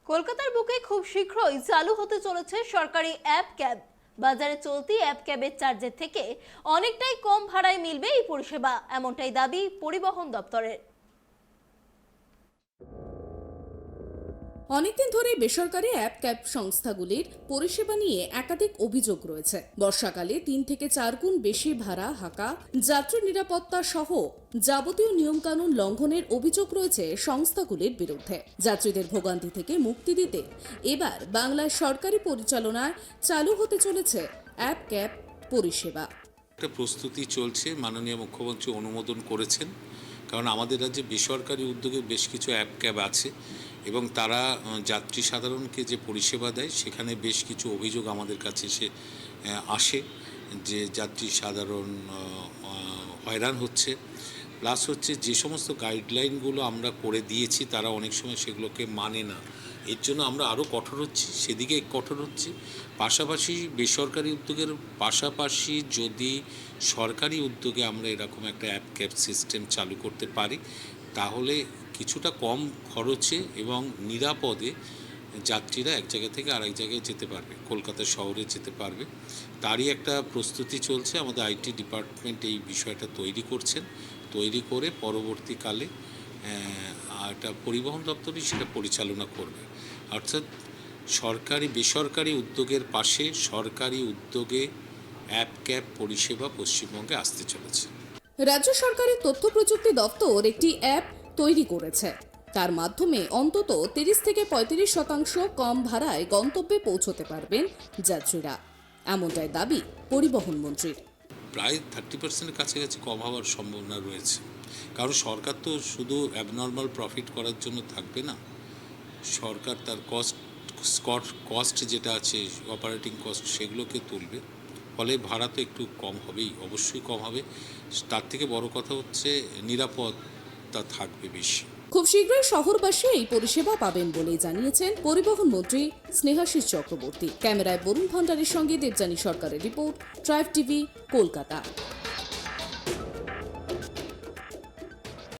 কলকাতার বুকে খুব শীঘ্রই চালু হতে চলেছে সরকারি অ্যাপ ক্যাব। বাজারে চলতি অ্যাপ ক্যাবের চার্জের থেকে অনেকটাই কম ভাড়ায় মিলবে এই পরিষেবা, এমনটাই দাবি পরিবহন দপ্তরের। অনেকদিন ধরে বেসরকারি অ্যাপ ক্যাব সংস্থাগুলির পরিষেবা নিয়ে একাধিক অভিযোগ রয়েছে। বর্ষাকালে 3 থেকে 4 গুণ বেশি ভাড়া হাঁকা, যাত্রী নিরাপত্তা সহ যাবতীয় নিয়মকানুন লঙ্ঘনের অভিযোগ রয়েছে সংস্থাগুলির বিরুদ্ধে। যাত্রীদের ভোগান্তি থেকে মুক্তি দিতে এবার বাংলার সরকারি পরিচালনায় চালু হতে চলেছে অ্যাপ ক্যাব পরিষেবা। একটা প্রস্তুতি চলছে, মাননীয় মুখ্যমন্ত্রী অনুমোদন করেছেন, কারণ আমাদের রাজ্যে বেসরকারি উদ্যোগে বেশ কিছু অ্যাপ ক্যাব আছে এবং তারা যাত্রী সাধারণকে যে পরিষেবা দেয় সেখানে বেশ কিছু অভিযোগ আমাদের কাছে এসে আসে যে যাত্রী সাধারণ হয়রান হচ্ছে। প্লাস হচ্ছে যে সমস্ত গাইডলাইনগুলো আমরা করে দিয়েছি তারা অনেক সময় সেগুলোকে মানে না। এর জন্য আমরা আরও কঠোর হচ্ছি, সেদিকে কঠোর হচ্ছি। পাশাপাশি বেসরকারি উদ্যোগের পাশাপাশি যদি সরকারি উদ্যোগে আমরা এরকম একটা অ্যাপ ক্যাব সিস্টেম চালু করতে পারি তাহলে কিছুটা কম খরচে এবং নিরাপদে যাত্রীরা এক জায়গা থেকে আরেক জায়গায় যেতে পারবে, কলকাতা শহরে যেতে পারবে। তারই একটা প্রস্তুতি চলছে। আমাদের আইটি ডিপার্টমেন্ট এই বিষয়টা তৈরি করছেন, তৈরি করে পরবর্তীকালে একটা পরিবহন দপ্তরই সেটা পরিচালনা করবে। অর্থাৎ সরকারি বেসরকারি উদ্যোগের পাশে সরকারি উদ্যোগে অ্যাপ ক্যাব পরিষেবা পশ্চিমবঙ্গে আসতে চলেছে। রাজ্য সরকারের তথ্য প্রযুক্তি দপ্তর একটি অ্যাপ তৈরি করেছে। তার মাধ্যমে অন্তত 30 থেকে 35% কম ভাড়ায় গন্তব্যে পৌঁছতে পারবেন যাত্রীরা, এমনটাই দাবি পরিবহন মন্ত্রীর। প্রায় 30% কাছাকাছি কম হওয়ার সম্ভাবনা রয়েছে, কারণ সরকার তো শুধু অ্যাবনর্মাল প্রফিট করার জন্য থাকবে না। সরকার তার কস্ট যেটা আছে, অপারেটিং কস্ট, সেগুলোকে তুলবে, ফলে ভাড়া তো একটু কম হবেই, অবশ্যই কম হবে। তার থেকে বড় কথা হচ্ছে নিরাপত্তা থাকবে বেশি। খুব শীঘ্রই শহরবাসী এই পরিষেবা পাবেন বলেই জানিয়েছেন পরিবহন মন্ত্রী স্নেহাশিস চক্রবর্তী। ক্যামেরায় বরুণ ভান্ডারের সঙ্গে দেবযানী সরকারের রিপোর্ট, ট্রাইব টিভি, কলকাতা।